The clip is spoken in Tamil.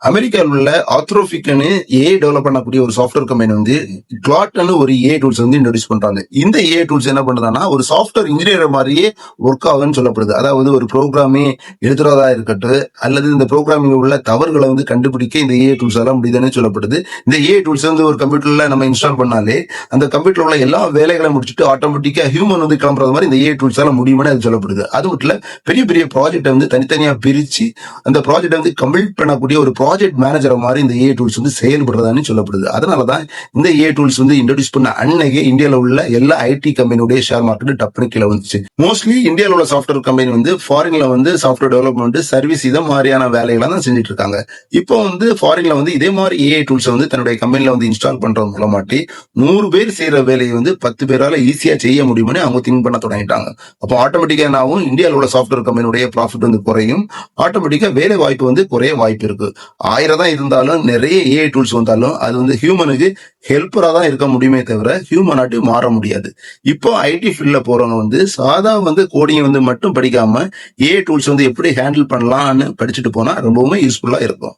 அமெரிக்காவில் உள்ள ஆத்ரோபிக்னு ஏஐ டெவலப் பண்ணக்கூடிய ஒரு சாஃப்ட்வேர் கம்பெனி வந்து கிளாட்னு ஒரு ஏஐ டூல்ஸ் வந்து இன்ட்ரோடியூஸ் பண்றாங்க. இந்த ஏஐ டூல்ஸ் என்ன பண்ணுதுன்னா ஒரு சாஃப்ட்வேர் இன்ஜினியர் மாதிரியே ஒர்க் ஆகுதுன்னு சொல்லப்படுது. அதாவது ஒரு ப்ரோக்ராமே எழுதுறதா இருக்கட்டும் அல்லது இந்த ப்ரோக்ராமிங் உள்ள தவறுகளை வந்து கண்டுபிடிக்க இந்த ஏஐ டூல்ஸ் எல்லாம் முடியுதுன்னு சொல்லப்படுது. இந்த ஏஐ டூல்ஸ் வந்து ஒரு கம்ப்யூட்டர்ல நம்ம இன்ஸ்டால் பண்ணாலே அந்த கம்ப்யூட்டர்ல உள்ள எல்லா வேலைகளை முடிச்சுட்டு ஆட்டோமேட்டிக்கா ஹியூமன் வந்து கிளம்புறது மாதிரி இந்த ஏஐ டூல்ஸ் எல்லாம் முடியும்னு அது சொல்லப்படுது. அது மட்டும் இல்ல பெரிய பெரிய ப்ராஜெக்ட் வந்து தனித்தனியா பிரிச்சு அந்த ப்ராஜெக்ட் வந்து கம்ப்ளீட் பண்ணக்கூடிய ஒரு ப்ராஜெக்ட் மேனேஜர் மாதிரி இந்த ஏஐ டூல்ஸ் வந்து செயல்படுறதான்னு சொல்லப்படுது. அதனாலதான் இந்த ஏஐ டூல்ஸ் வந்து இன்ட்ரோடியூஸ் பண்ண அன்னைக்கு இந்தியாவில் உள்ள எல்லா ஐடி கம்பெனியுடைய ஷேர் மார்க்கெட் டப்புனு கீழே வந்துச்சு. மோஸ்ட்லி இந்தியாவில் உள்ள சாஃப்ட்வேர் கம்பெனி வந்து ஃபாரின்ல வந்து சாஃப்ட்வேர் டெவலப்மெண்ட் சர்வீஸ் இதை மாதிரியான வேலைகளை தான் செஞ்சுட்டு இருக்காங்க. இப்போ வந்து ஃபாரின்ல வந்து இதே மாதிரி ஏஐ டூல்ஸ் வந்து தன்னுடைய கம்பெனில வந்து இன்ஸ்டால் பண்றது மூலமாட்டி 100 பேர் செய்யற வேலையை வந்து 10 பேரால ஈஸியா செய்ய முடியும்னு அவங்க திங்க் பண்ண தொடங்கிட்டாங்க. அப்போ ஆட்டோமேட்டிக்கா என்னாகும், இந்தியாவில் உள்ள சாஃப்ட்வேர் கம்பெனியுடைய ப்ராஃபிட் வந்து குறையும், ஆட்டோமேட்டிக்கா வேலை வாய்ப்பு வந்து குறைய வாய்ப்பு இருக்கு. 1000 தான் இருந்தாலும் நிறைய ஏஐ டூல்ஸ் வந்தாலும் அது வந்து ஹியூமனுக்கு ஹெல்ப்பரா தான் இருக்க முடியுமே தவிர ஹியூமனாட்டி மாற முடியாது. இப்போ ஐடி ஃபீல்ட்ல போறவங்க வந்து சாதா வந்து கோடிங் வந்து மட்டும் படிக்காம ஏஐ டூல்ஸ் வந்து எப்படி ஹேண்டில் பண்ணலாம்னு படிச்சுட்டு போனா ரொம்பவுமே யூஸ்ஃபுல்லா இருக்கும்.